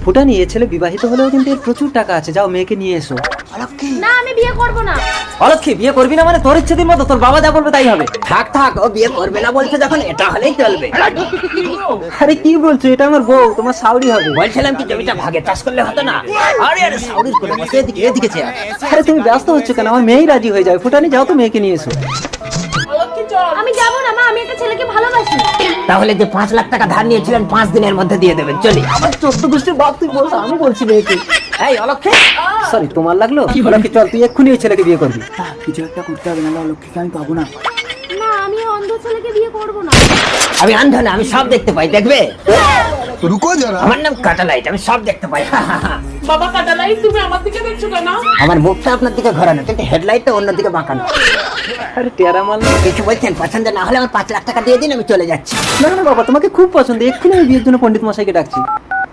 ফুটানি, এ ছেলে বিবাহিত হলেও কিন্তু এর প্রচুর টাকা আছে, যাও মেয়েকে নিয়ে এসো। অলক্ষী, না আমি বিয়ে করব না। অলক্ষী, বিয়ে করবি না মানে তোর ইচ্ছেদিন মতো, তোর বাবা যা বলবে তাই হবে। থাক থাক, ও বিয়ে করবে না বলছে যখন, এটা হলেই চলবে। আরে কি বলছো, এটা আমার বউ, তোমার শাওরি হবে। বলছিলাম কি জমিটা ভাগে চাষ করলে হতো না? আরে আরে সাউরির করে বসে এদিকে এদিকে চেয়ে। আরে তুমি ব্যস্ত হচ্ছ কেন, আমার মেয়েই রাজি হয়ে যাবে। ফুটানি, যাও তো মেয়েকে নিয়ে এসো। আমি যাব না মা, আমি একটা ছেলেকে ভালোবাসি। তাহলে যে 5 লাখ টাকা ধার নিয়েছিলেন 5 দিনের মধ্যে দিয়ে দেবেন, চলি। আমার 14 গোষ্ঠীর বাপ তুই বলছো, আমি বলছি মেয়েকে। এই অলক্ষী, সরি, তোমার লাগলো? অলক্ষী চল, তুই এক্ষুনি এই ছেলেকে বিয়ে করবি। কিছু একটা করতে হবে, না লক্ষ্মীকে আমি পাবো না। না আমি অন্ধ ছেলেকে বিয়ে করব না। আমি অন্ধ না, আমি সব দেখতে পাই, দেখবে? रुको जरा। আমার নাম কাটালাইট, আমি সব দেখতে পাই। বাবা কাটালাই, তুমি আমার দিকে দেখছো কেন? আমার মুখটা আপনার দিকে ঘোরানো, কিন্তু হেডলাইটটা অন্যদিকে বাঁকানো। আরে টেরা মাল। কিছু বলছেন? পছন্দ না হলে আমার 5 লাখ টাকা দিয়ে দিন, আমি চলে যাচ্ছি। না না বাবা, তোমাকে খুব পছন্দ, এক্ষুনি আমি বিয়ের জন্য পণ্ডিত মশাইকে ডাকছি।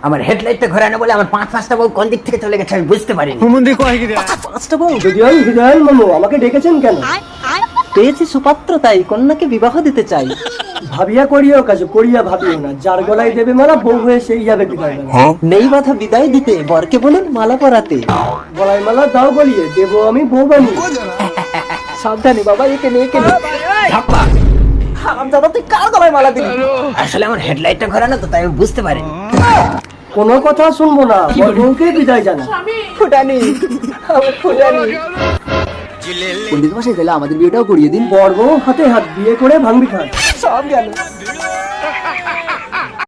আমার হেডলাইটটা ঘোরানো বলে আমার 5-5টা বউ কোন দিক থেকে চলে গেছে আমি বুঝতে পারিনি। 5টা বউ হৃদয় মামু, আমাকে ডেকেছেন কেন? পেয়েছি সুপাত্র, তাই কন্যাকে বিবাহ দিতে চাই। ভাবিয়া করিও কাজ, করিয়া ভাবিও না। যার গলায় দেবে মালা, বউ হয়ে সেই যাবে বিদায় বেলা। নেই বাধা বিদায় দিতে, বরকে বলুন মালা পরাতে। গলায় মালা দাও গলিয়ে, দেবো আমি বউ বানিয়ে। रुको जरा। সাবধানে বাবা, একে নে একে নে। ধাপ্পা। হারামজাদা, তুই কার গলায় মালা দিবি? আসলে আমার হেডলাইটটা ঘোরানো তো, তাই আমি বুঝতে পারিনি। কোনো কথা শুনবো না, বউকে বিদায় জানা। ফুটানি, আমার ফুটানি। পণ্ডিত মশাই, তাহলে আমাদের বিয়েটাও করিয়ে দিন। বর বউ হাতে হাত বিয়ে করে ভাঙবি খান। সব গেল।